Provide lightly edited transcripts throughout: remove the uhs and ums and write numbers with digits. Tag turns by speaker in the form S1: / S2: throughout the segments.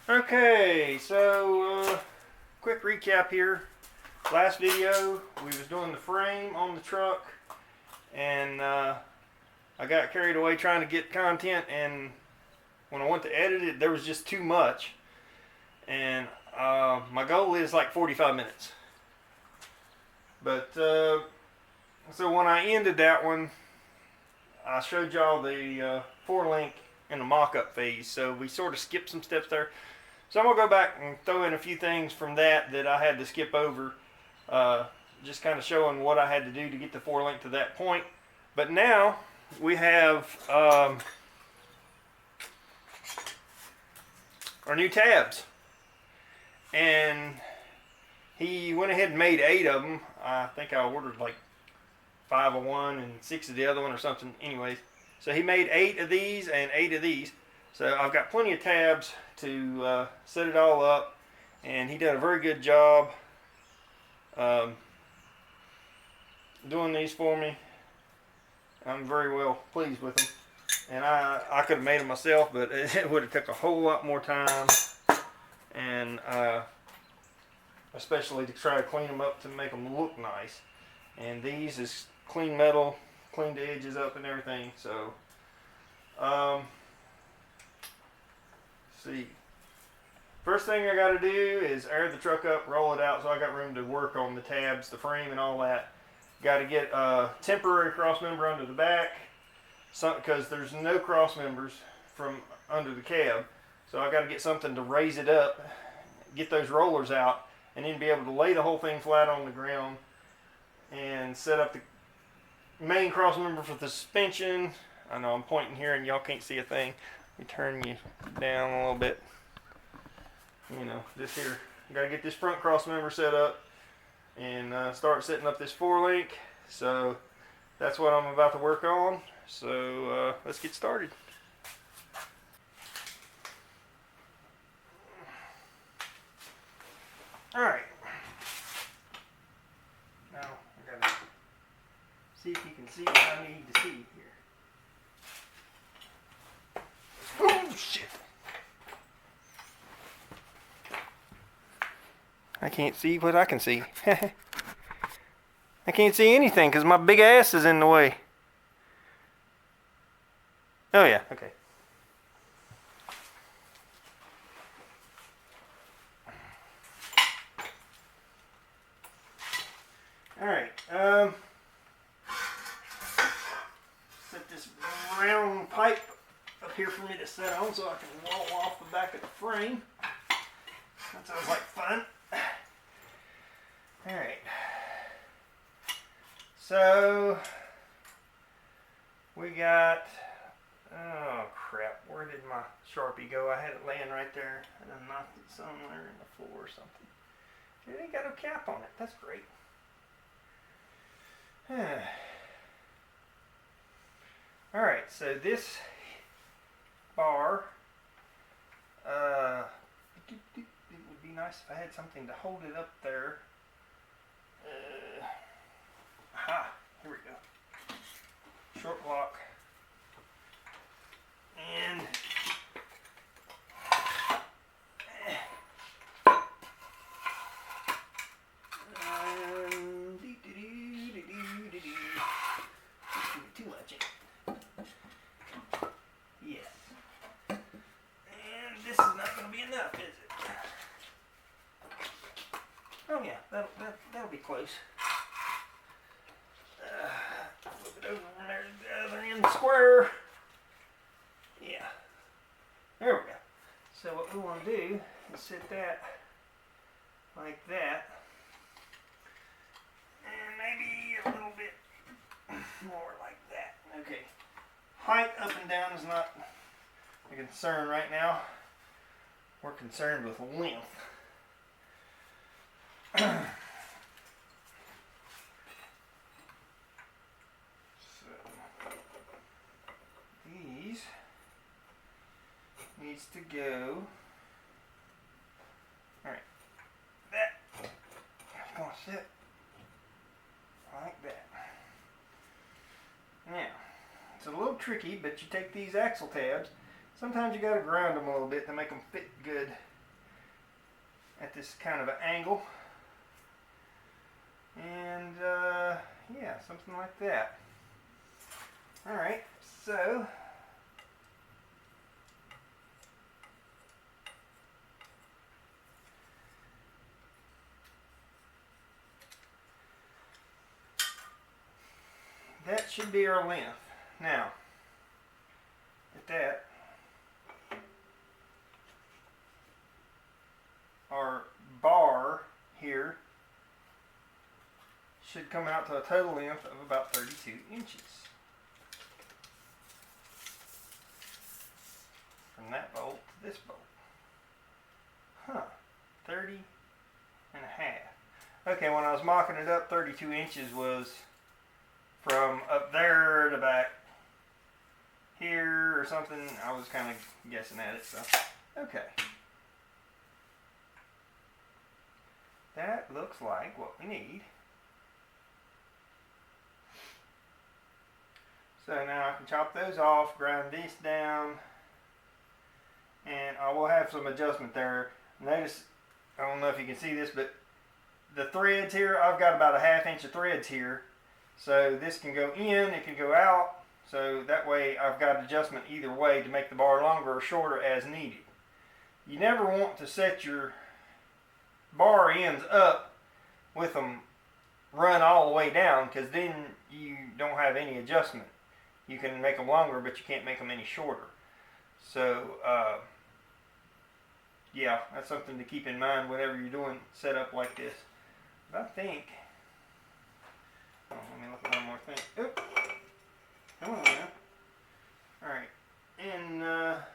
S1: Okay, so quick recap here. Last video we was doing the frame on the truck, and I got carried away trying to get content, and when I went to edit it, there was just too much. And my goal is like 45 minutes. But so when I ended that one, I showed y'all the 4-link in the mock-up phase. So we sort of skipped some steps there. So I'm going to go back and throw in a few things from that I had to skip over. Just kind of showing what I had to do to get the 4-link to that point. But now we have our new tabs. And he went ahead and made 8 of them. I think I ordered like 5 of one and 6 of the other one or something. Anyways, so he made 8 of these and 8 of these. So I've got plenty of tabs to set it all up, and he did a very good job doing these for me. I'm very well pleased with them, and I could have made them myself, but it would have took a whole lot more time, and especially to try to clean them up to make them look nice. And these is clean metal, cleaned the edges up and everything. So see, first thing I got to do is air the truck up, roll it out, so I got room to work on the tabs, the frame, and all that. Got to get a temporary cross member under the back, because there's no cross members from under the cab. So I got to get something to raise it up, get those rollers out, and then be able to lay the whole thing flat on the ground and set up the main cross member for the suspension. I know I'm pointing here and y'all can't see a thing. Let me turn you down a little bit. You know, this here. Got to get this front cross member set up and start setting up this 4-link. So that's what I'm about to work on. So let's get started. All right. Now I gotta see if you can see what I need to see here. Oh shit! I can't see what I can see. I can't see anything because my big ass is in the way. Oh yeah, okay. Alright, set this round pipe up here for me to set on so I can wall off the back of the frame. That sounds like fun. Alright, so we got, oh crap, where did my Sharpie go? I had it laying right there and I knocked it somewhere in the floor or something. It ain't got no cap on it, that's great. Alright, so this bar, it would be nice if I had something to hold it up there. Aha, here we go. Short block. And too much. Yes. And this is not going to be enough, is it? Oh yeah, that'll be close. Flip it over from there to the other end square. Yeah. There we go. So what we want to do is set that like that. And maybe a little bit more like that. Okay. Height up and down is not a concern right now. We're concerned with length. So these needs to go. Alright. That is going to sit like that. Now, it's a little tricky, but you take these axle tabs. Sometimes you got to grind them a little bit to make them fit good at this kind of an angle. And yeah, something like that. Alright, so that should be our length. Now, at that, our bar here should come out to a total length of about 32 inches. From that bolt to this bolt. 30 and a half. Okay, when I was mocking it up, 32 inches was from up there to back here or something. I was kind of guessing at it, so okay. That looks like what we need. So now I can chop those off, grind this down, and I will have some adjustment there. Notice, I don't know if you can see this, but the threads here, I've got about a 1/2 inch of threads here. So this can go in, it can go out, so that way I've got adjustment either way to make the bar longer or shorter as needed. You never want to set your bar ends up with them run all the way down, because then you don't have any adjustment. You can make them longer, but you can't make them any shorter. So yeah, that's something to keep in mind whenever you're doing setup like this. But I think, oh, let me look at one more thing. Oop. Come on now. Alright, and at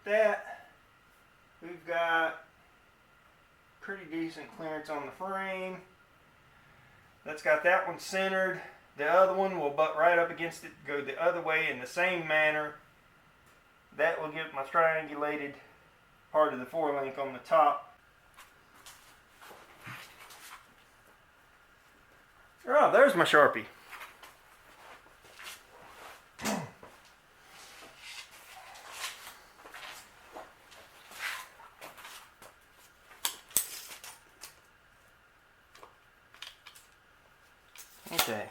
S1: that, we've got pretty decent clearance on the frame. That's got that one centered. The other one will butt right up against it, go the other way in the same manner. That will give my triangulated part of the forelink on the top. Oh, there's my Sharpie. Okay.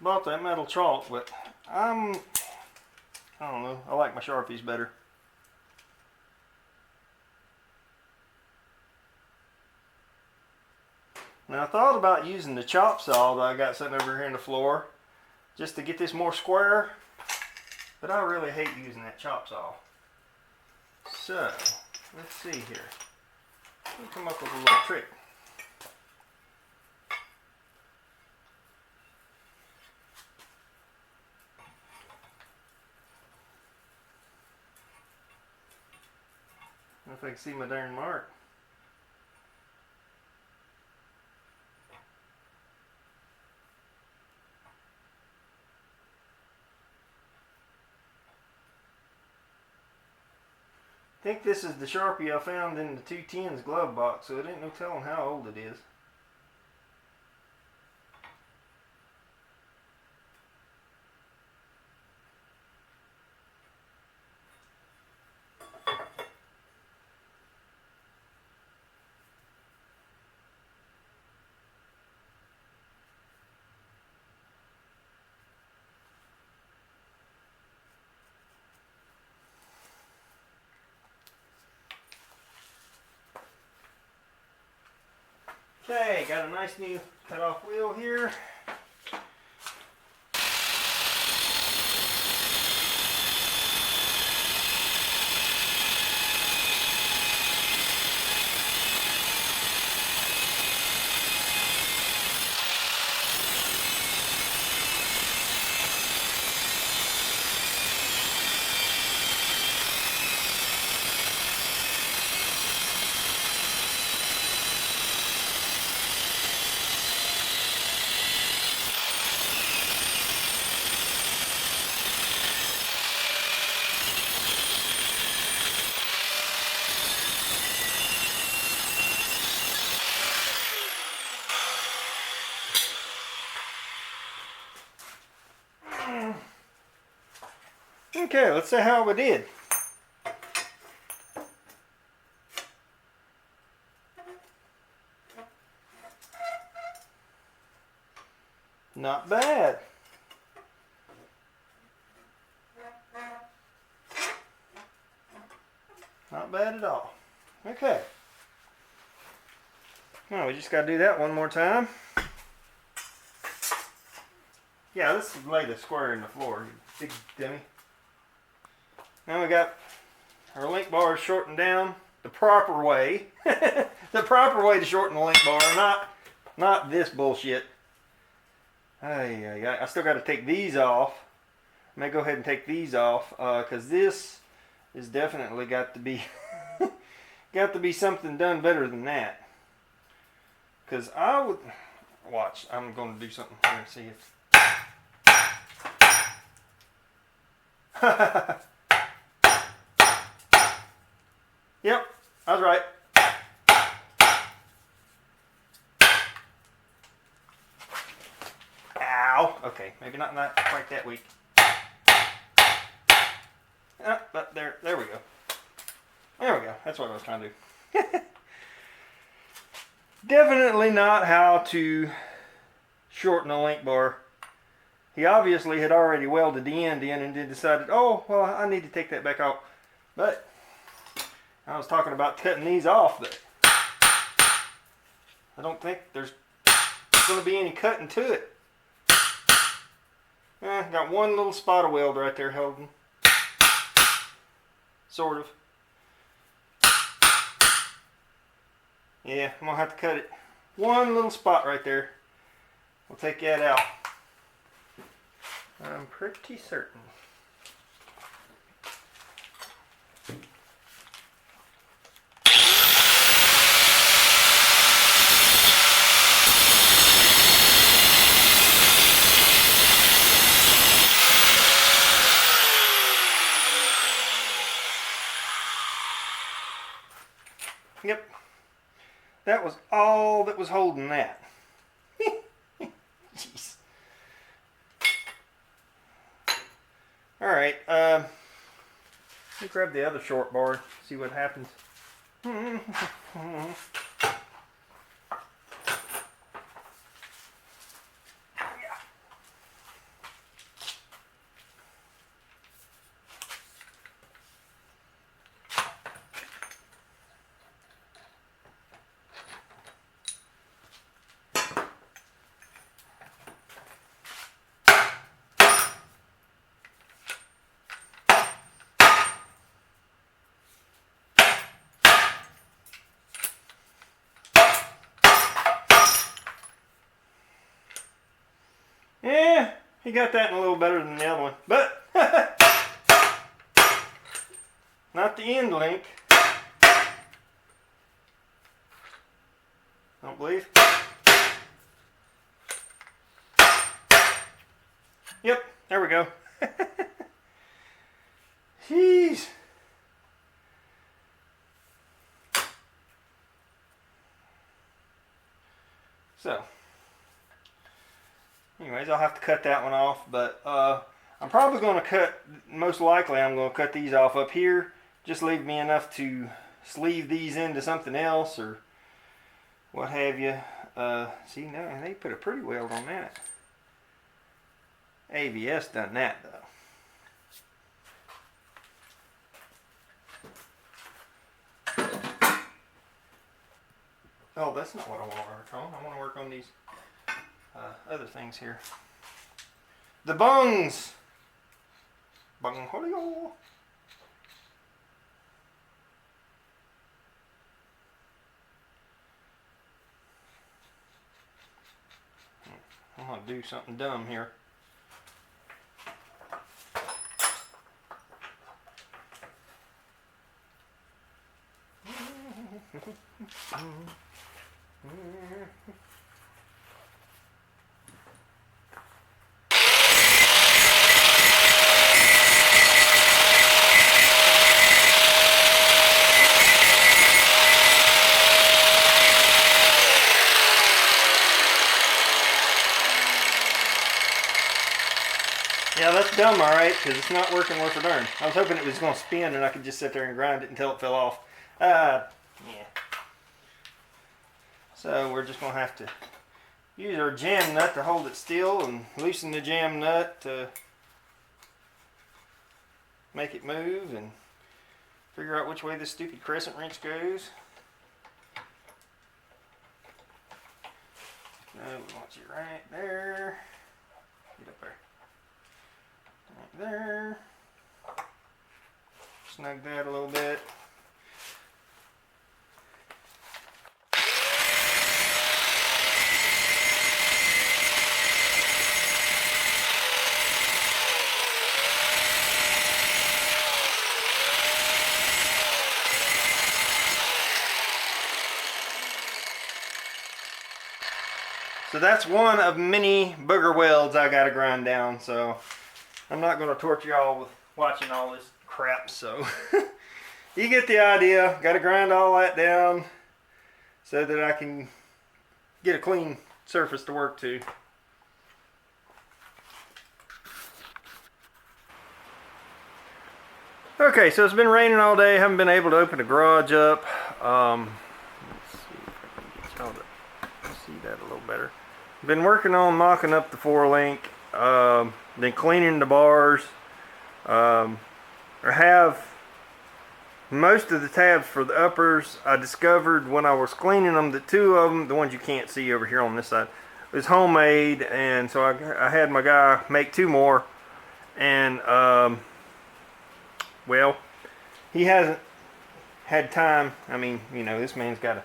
S1: Bought that metal chalk, but I don't know, I like my Sharpies better. Now I thought about using the chop saw that I got sitting over here on the floor just to get this more square, but I really hate using that chop saw. So, let's see here. Let me come up with a little trick. I don't know if I can see my darn mark. I think this is the Sharpie I found in the 210's glove box, so it ain't no telling how old it is. Okay, got a nice new cut-off wheel here. Okay, let's see how we did. Not bad. Not bad at all. Okay. Now we just got to do that one more time. Yeah, let's lay the square in the floor, you big dummy. Now we got our link bar shortened down the proper way. The proper way to shorten the link bar, not this bullshit. I still got to take these off. I may go ahead and take these off because this is definitely got to be got to be something done better than that. Because I would watch. I'm going to do something here and see if. Yep, I was right. Ow. Okay, maybe not quite that weak. But there we go. There we go. That's what I was trying to do. Definitely not how to shorten a link bar. He obviously had already welded the end in and then decided, oh, well, I need to take that back out. But I was talking about cutting these off, but I don't think there's going to be any cutting to it. Got one little spot of weld right there holding. Sort of. Yeah, I'm going to have to cut it. One little spot right there. We'll take that out. I'm pretty certain. Yep. That was all that was holding that. Jeez. Alright, let me grab the other short bar, see what happens. Yeah, he got that in a little better than the other one, but not the end link. I don't believe. Yep, there we go. Jeez. So, anyways, I'll have to cut that one off, but I'm probably going to cut, most likely I'm going to cut these off up here. Just leave me enough to sleeve these into something else or what have you. See, now they put a pretty weld on that. AVS done that though. Oh, that's not what I want to work on. I want to work on these other things here. The bungs. Bung holio. I'm going to do something dumb here. Yeah, that's dumb, alright, because it's not working worth a darn. I was hoping it was going to spin and I could just sit there and grind it until it fell off. Yeah. So we're just going to have to use our jam nut to hold it still and loosen the jam nut to make it move and figure out which way this stupid crescent wrench goes. No, we want you right there. Get up there. Right there. Snug that a little bit. So that's one of many booger welds I gotta grind down, so I'm not gonna torture y'all with watching all this crap, so you get the idea. Gotta grind all that down so that I can get a clean surface to work to. Okay, so it's been raining all day. Haven't been able to open the garage up. Let's see if I can get y'all to see that a little better. Been working on mocking up the 4-link, then cleaning the bars. I have most of the tabs for the uppers. I discovered when I was cleaning them that 2 of them, the ones you can't see over here on this side, was homemade, and so I had my guy make 2 more, and well, he hasn't had time. I mean, you know, this man's got a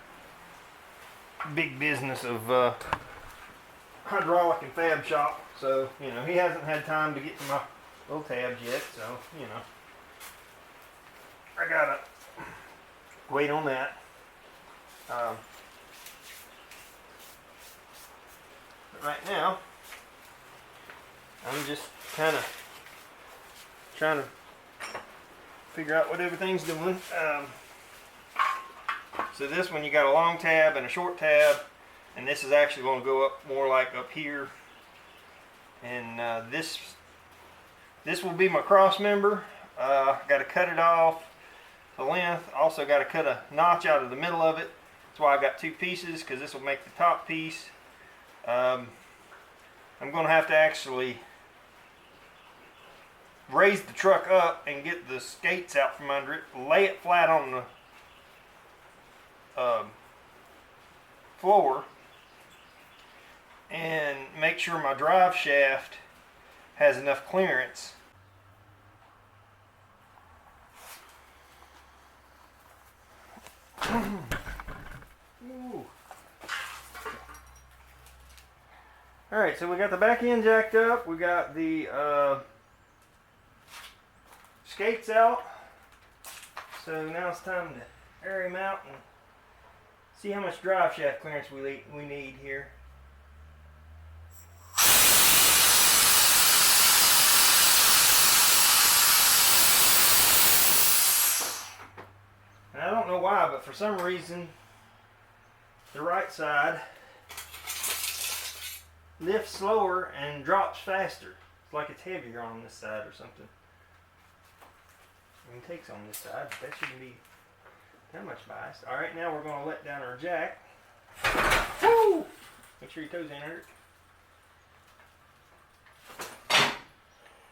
S1: big business of hydraulic and fab shop, so you know he hasn't had time to get to my little tabs yet, so you know I gotta wait on that. But right now I'm just kind of trying to figure out what everything's doing. So this one, you got a long tab and a short tab, and this is actually going to go up more like up here, and this will be my cross member. Got to cut it off the length. Also got to cut a notch out of the middle of it. That's why I got 2 pieces, because this will make the top piece. I'm going to have to actually raise the truck up and get the skates out from under it, lay it flat on the floor, and make sure my drive shaft has enough clearance. Alright, so we got the back end jacked up, we got the skates out, so now it's time to air him out and see how much drive shaft clearance we need here. And I don't know why, but for some reason the right side lifts slower and drops faster. It's like it's heavier on this side or something. And takes on this side, but that shouldn't be that much biased. Alright, now we're going to let down our jack. Woo! Make sure your toes ain't hurt.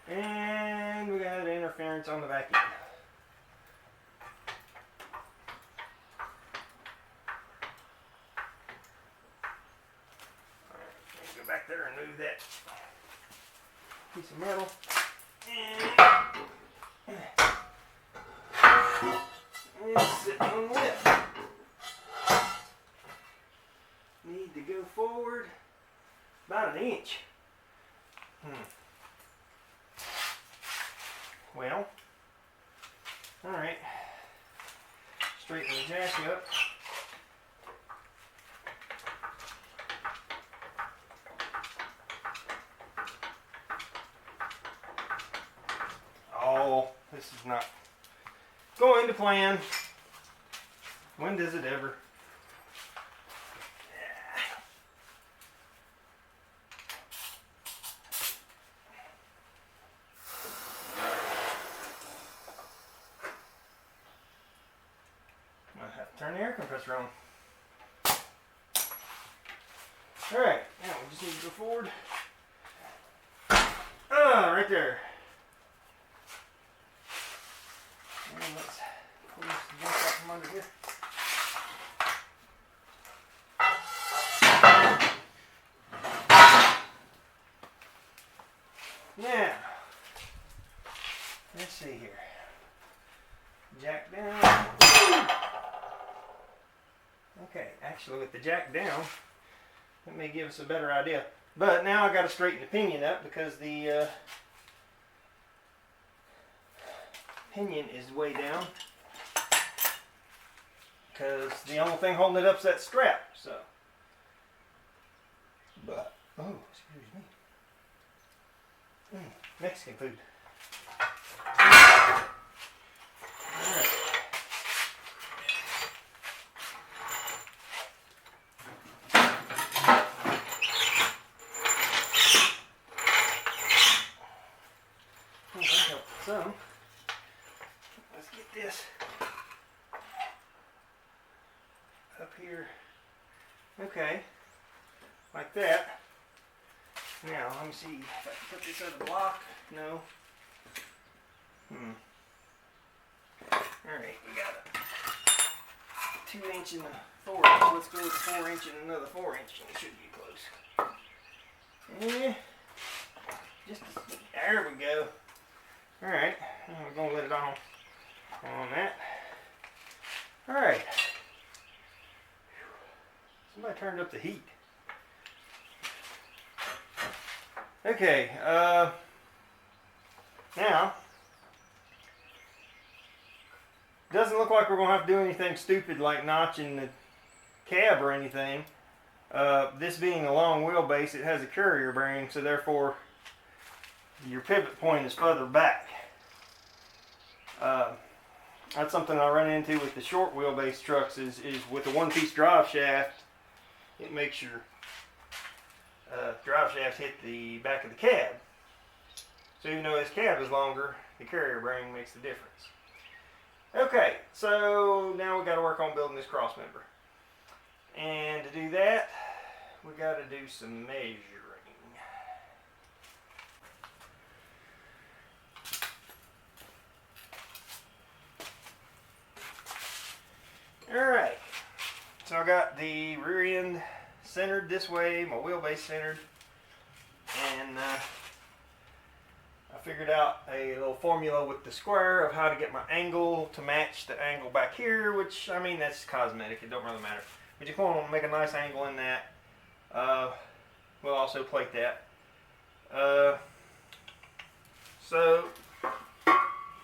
S1: And we got interference on the back end. Alright, go back there and move that piece of metal. And sit on the lip. Need to go forward about 1 inch. Well, alright. Straighten the jack up. Oh, this is not going to plan. When does it ever? turn the air compressor on. Alright, now we just need to go forward. Right there. And let's pull this junk out from under here. Now, let's see here. Jack down. Okay, actually with the jack down, that may give us a better idea. But now I got to straighten the pinion up because the pinion is way down. Because the only thing holding it up is that strap. So, but oh, excuse me. Mexican food. Alright. Oh, that helped some. Let's get this up here. Okay. Like that. Now, let me see if I can put this other block. No. Alright, we got a 2 inch and a 4 inch. Let's go with a 4 inch and another 4 inch and it should be close. Yeah. Just, there we go. Alright, we're going to let it on that. Alright. Somebody turned up the heat. Okay, now, doesn't look like we're going to have to do anything stupid like notching the cab or anything. This being a long wheelbase, it has a carrier bearing, so therefore your pivot point is further back. That's something I run into with the short wheelbase trucks is with the one-piece drive shaft, it makes your drive shaft hit the back of the cab. So even though this cab is longer, the carrier bearing makes the difference. Okay, so now we got to work on building this cross member. And to do that, we got to do some measuring. Alright, so I got the rear end centered this way, my wheelbase centered, and I figured out a little formula with the square of how to get my angle to match the angle back here, which, I mean, that's cosmetic, it don't really matter. We just want to make a nice angle in that. We'll also plate that. So,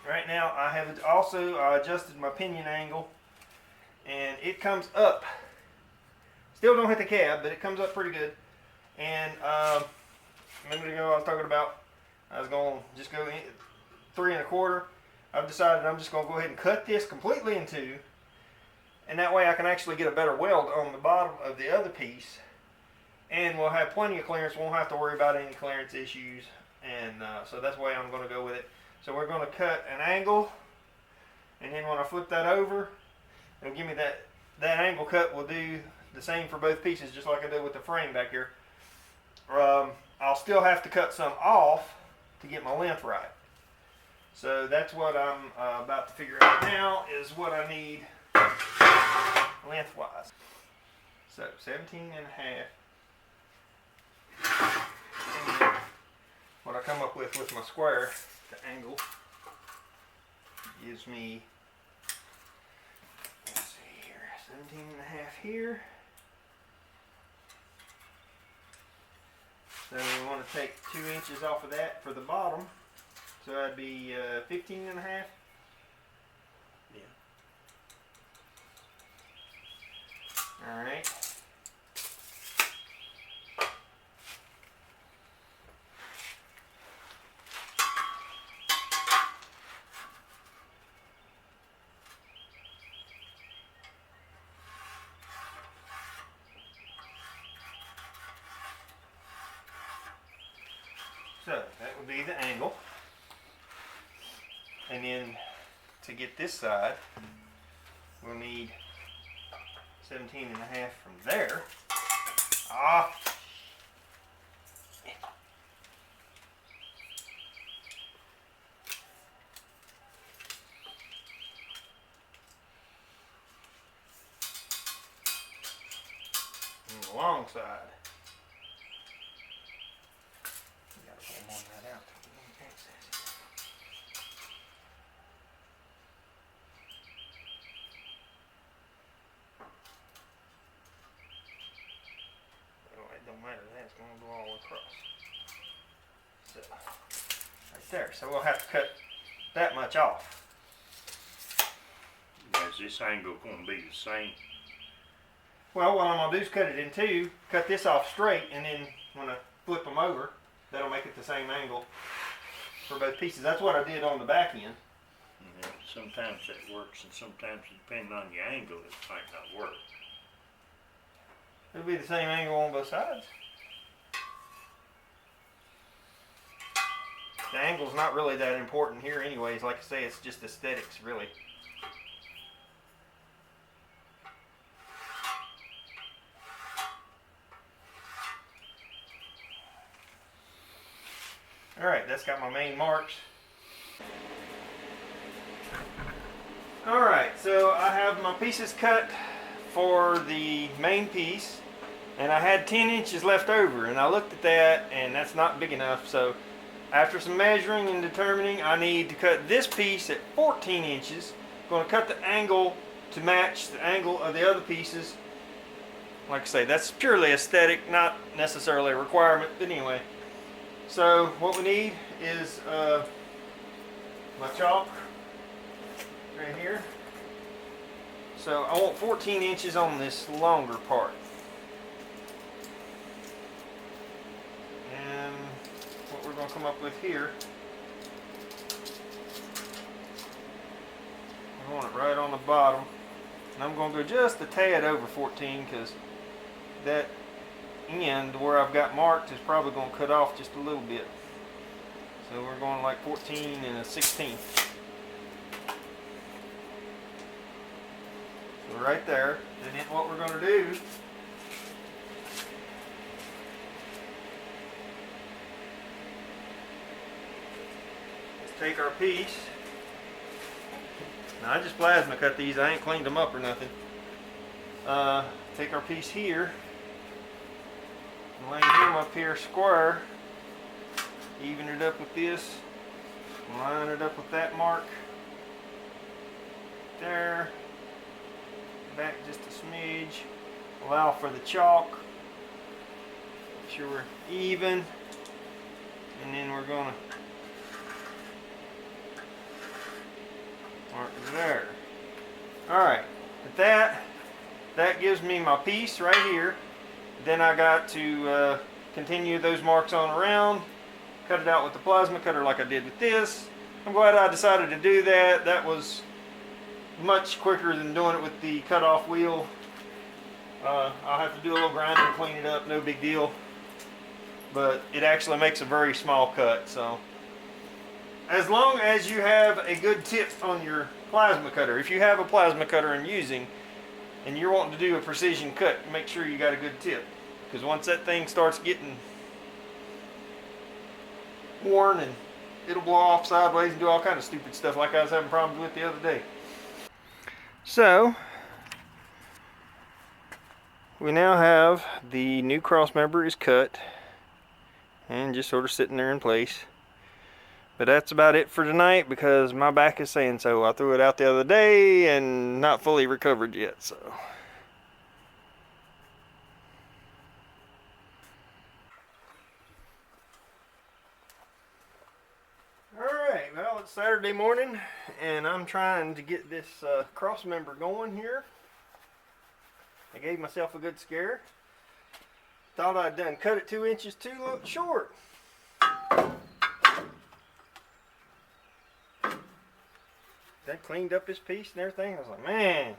S1: right now I have also adjusted my pinion angle, and it comes up. Still don't hit the cab, but it comes up pretty good. And a minute ago I was talking about I was going to just go in 3 1/4. I've decided I'm just going to go ahead and cut this completely in 2, and that way I can actually get a better weld on the bottom of the other piece, and we'll have plenty of clearance. Won't have to worry about any clearance issues, and so that's the way I'm going to go with it. So we're going to cut an angle, and then when I flip that over, it'll give me that angle cut will do the same for both pieces, just like I did with the frame back here. I'll still have to cut some off to get my length right. So that's what I'm about to figure out now, is what I need lengthwise. So 17 and a half. And then what I come up with my square, the angle, gives me, let's see here, 17 and a half here. So we want to take 2 inches off of that for the bottom. So that'd be 15 and a half. Yeah. Alright. So that would be the angle. And then to get this side, we'll need 17 and a half from there. Ah. On the long side. You gotta pull more of that out. It don't matter, that's going to go all across. So, right there. So we'll have to cut that much off.
S2: Is this angle going to be the same?
S1: Well, what I'm going to do is cut it in two, cut this off straight, and then when I flip them over, that'll make it the same angle for both pieces. That's what I did on the back end.
S2: Yeah, sometimes that works, and sometimes depending on your angle, it might not work.
S1: It'll be the same angle on both sides. The angle's not really that important here anyways. Like I say, it's just aesthetics, really. Alright, that's got my main marks. Alright, so I have my pieces cut for the main piece, and I had 10 inches left over, and I looked at that, and that's not big enough. So after some measuring and determining, I need to cut this piece at 14 inches. I'm going to cut the angle to match the angle of the other pieces. Like I say, that's purely aesthetic, not necessarily a requirement, but anyway. So what we need is my chalk right here. So I want 14 inches on this longer part. And what we're going to come up with here, I want it right on the bottom. And I'm going to go just a tad over 14 because that end where I've got marked is probably going to cut off just a little bit. So we're going like 14 and a 16th. So right there. And then what we're going to do is take our piece. Now I just plasma cut these. I ain't cleaned them up or nothing. Take our piece here. Line him up here square, even it up with this, line it up with that mark there, back just a smidge, allow for the chalk, make sure we're even, and then we're going to mark there. Alright, with that gives me my piece right here. Then I got to continue those marks on around, cut it out with the plasma cutter like I did with this. I'm glad I decided to do that. That was much quicker than doing it with the cutoff wheel. I'll have to do a little grinding and clean it up, no big deal. But it actually makes a very small cut. So as long as you have a good tip on your plasma cutter, if you have a plasma cutter and using, and you're wanting to do a precision cut, make sure you got a good tip. Because once that thing starts getting worn, and it'll blow off sideways and do all kind of stupid stuff like I was having problems with the other day. So, we now have the new cross member is cut and just sort of sitting there in place. But that's about it for tonight because my back is saying so. I threw it out the other day and not fully recovered yet, so. Alright, well it's Saturday morning and I'm trying to get this cross member going here. I gave myself a good scare. Thought I'd done cut it 2 inches too short. That cleaned up this piece and everything. I was like, man,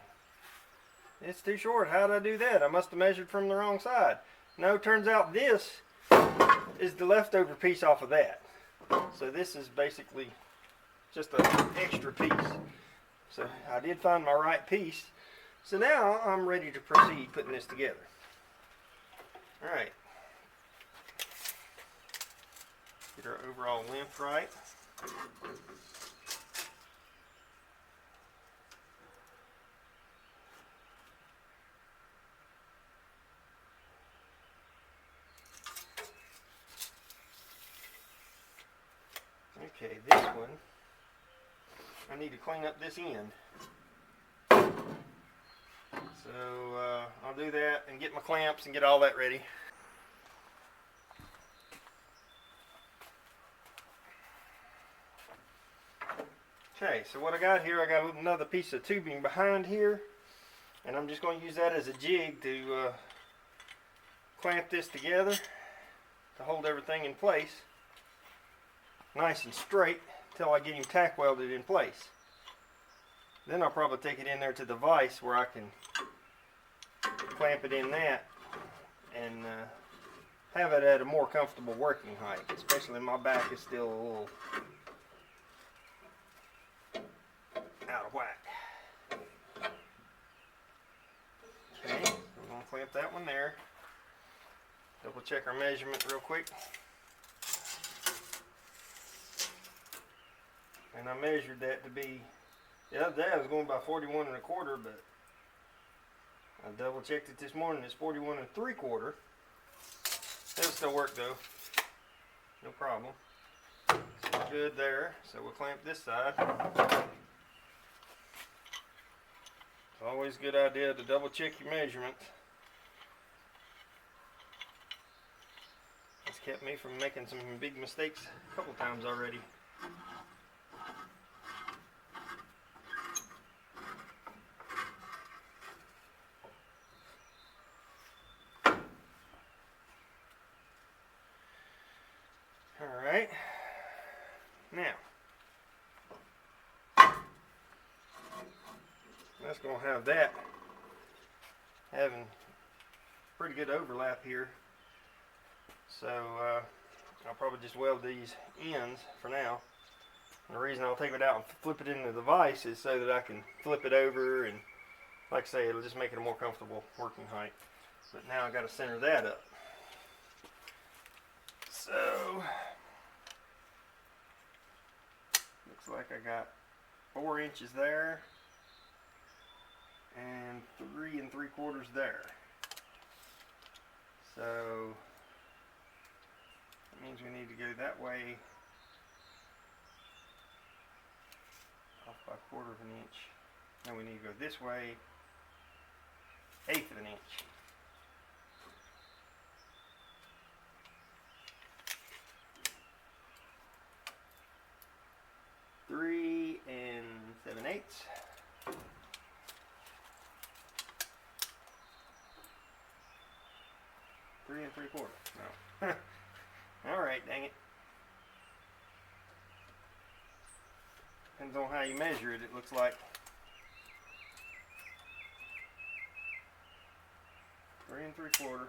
S1: it's too short. How did I do that? I must have measured from the wrong side. No, turns out this is the leftover piece off of that. So this is basically just an extra piece. So I did find my right piece. So now I'm ready to proceed putting this together. Alright. Get our overall length right. Okay, this one, I need to clean up this end. So I'll do that and get my clamps and get all that ready. Okay, so what I got here, I got another piece of tubing behind here, and I'm just going to use that as a jig to clamp this together to hold everything in place nice and straight until I get him tack welded in place. Then I'll probably take it in there to the vise where I can clamp it in that and have it at a more comfortable working height, especially my back is still a little out of whack. Okay, so I'm going to clamp that one there. Double check our measurement real quick. And I measured that to be, the other day I was going by 41 1/4, but I double checked it this morning, it's 41 3/4. It'll still work though, no problem. So we're good there, so we'll clamp this side. It's always a good idea to double check your measurement. It's kept me from making some big mistakes a couple times already. Alright, now that's going to have that having pretty good overlap here, so I'll probably just weld these ends for now. And the reason I'll take it out and flip it into the vise is so that I can flip it over, and like I say, it'll just make it a more comfortable working height. But now I got to center that up. So looks like I got 4 inches there and 3 3/4 there. So that means we need to go that way off by 1/4 of an inch. Then we need to go this way 1/8 of an inch. Three 7/8. Three 3/4. No. Alright, dang it. Depends on how you measure it, it looks like. 3 3/4.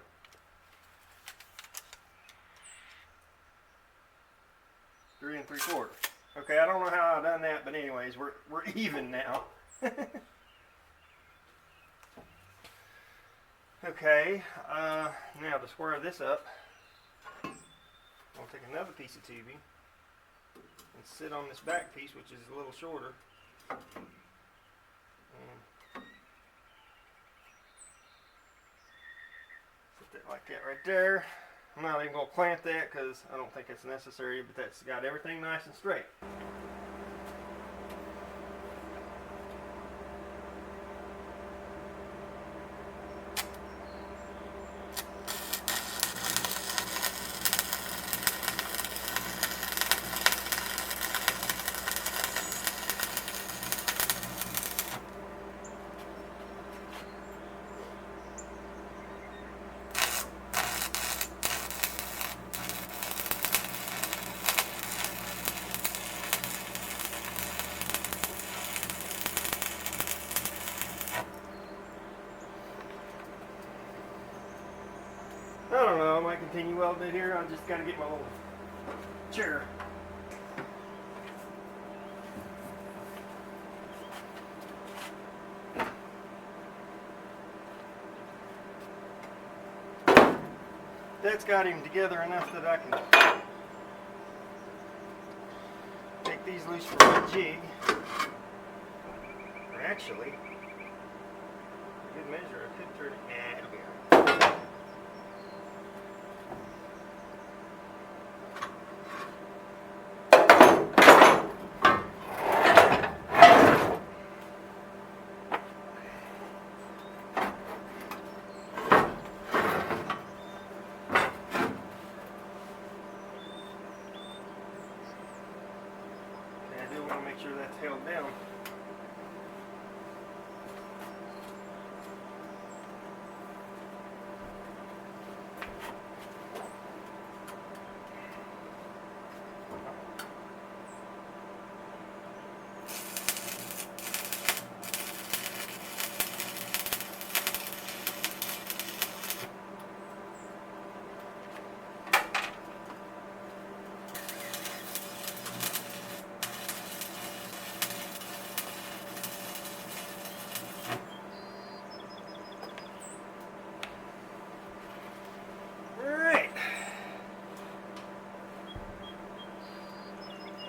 S1: 3 3/4. Okay, I don't know how I done that, but anyways, we're even now. Okay, now to square this up, I'll take another piece of tubing and sit on this back piece, which is a little shorter. And put that like that right there. I'm not even going to clamp that because I don't think it's necessary, but that's got everything nice and straight. I don't know, I might continue welding it here. I just got to get my little chair. that's got him together enough that I can take these loose for my jig. Or actually, a good measure, I could turn it. Nah, it'll be alright. Make sure that's held down.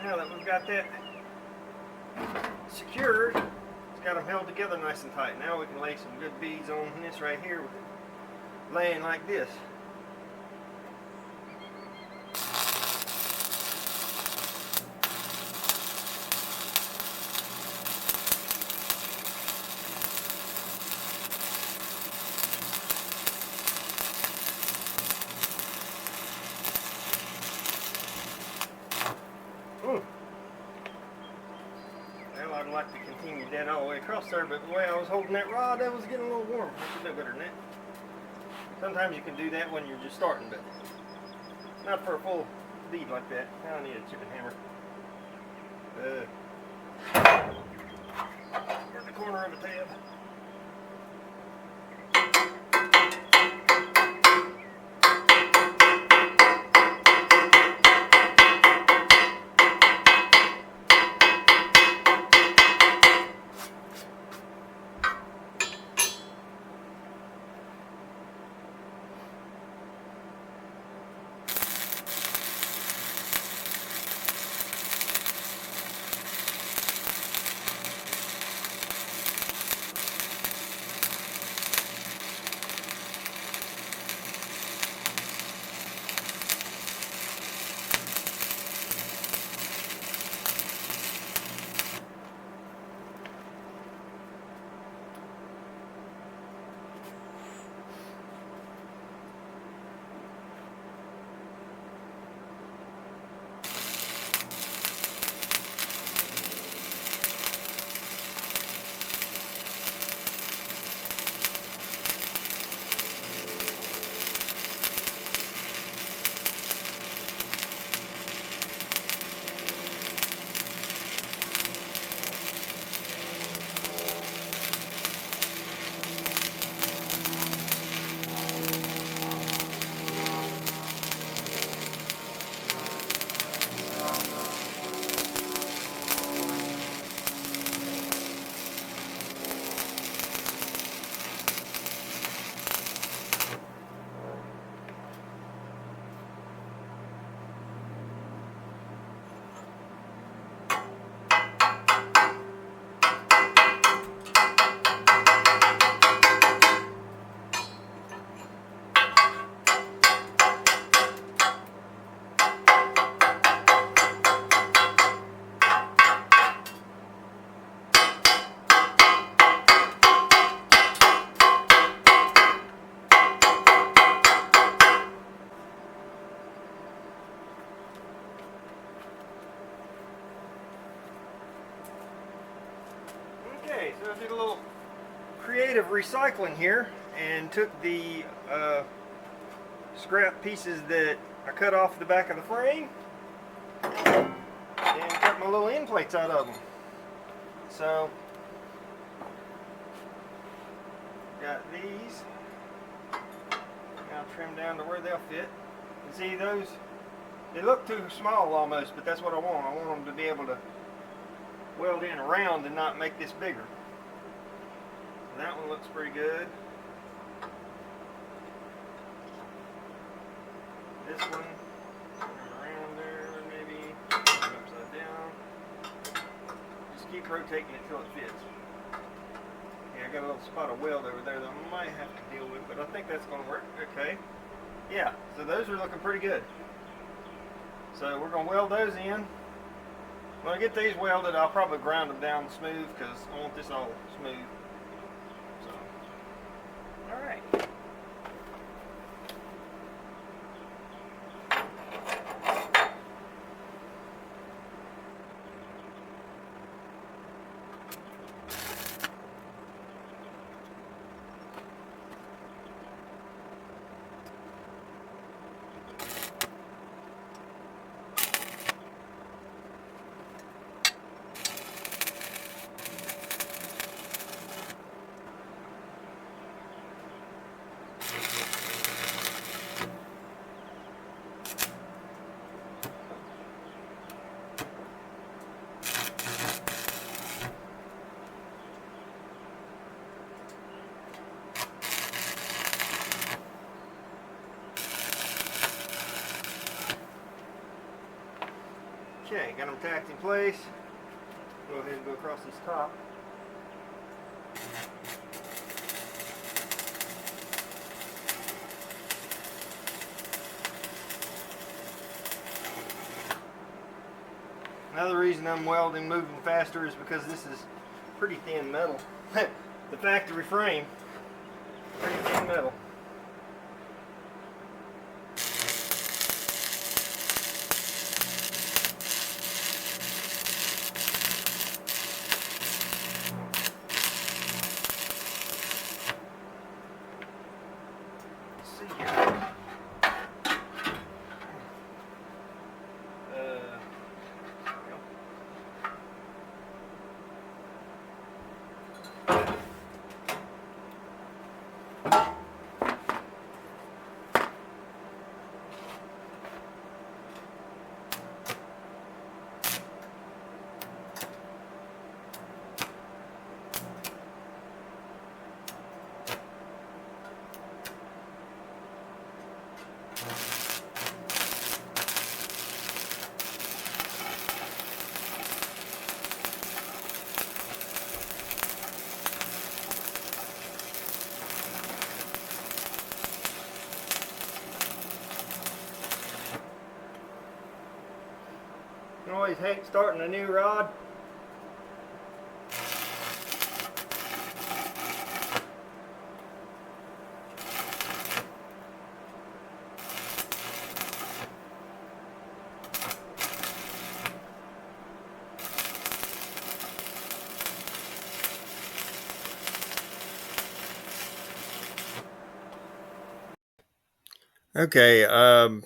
S1: Now that we've got that secured, it's got them held together nice and tight. Now we can lay some good beads on this right here with it laying like this. Now I'd like to continue that all the way across there, but the way I was holding that rod, that was getting a little warm. I should do better than that. Sometimes you can do that when you're just starting, but not for a full bead like that. Now I need a chipping hammer. Where's the corner of a tab? Okay, so I did a little creative recycling here and took the scrap pieces that I cut off the back of the frame and cut my little end plates out of them. So, got these. Now trim down to where they'll fit. And see those, they look too small almost, but that's what I want. I want them to be able to weld in around and not make this bigger. That one looks pretty good. this one, around there, maybe, upside down. Just keep rotating it till it fits. Yeah, I got a little spot of weld over there that I might have to deal with, but I think that's going to work. Okay. Yeah, so those are looking pretty good. So we're going to weld those in. When I get these welded, I'll probably grind them down smooth because I want this all smooth. So, all right. Okay, got them tacked in place. Go ahead and go across this top. Another reason I'm welding moving faster is because this is pretty thin metal. The factory frame, pretty thin metal. Let's see here. You always hate starting a new rod. Okay, I'm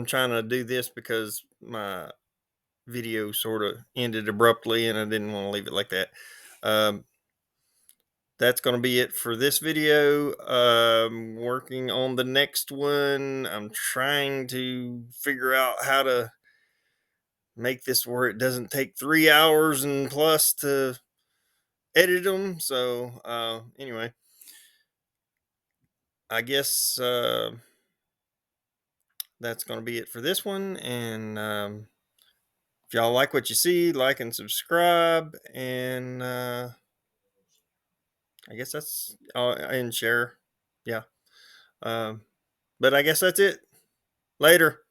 S1: trying to do this because my video sort of ended abruptly and I didn't want to leave it like that. That's going to be it for this video. Working on the next one. I'm trying to figure out how to make this where it doesn't take 3 hours and plus to edit them. So anyway, I guess that's going to be it for this one. And if y'all like what you see, like and subscribe. And I guess that's and share. Yeah. But I guess that's it. Later.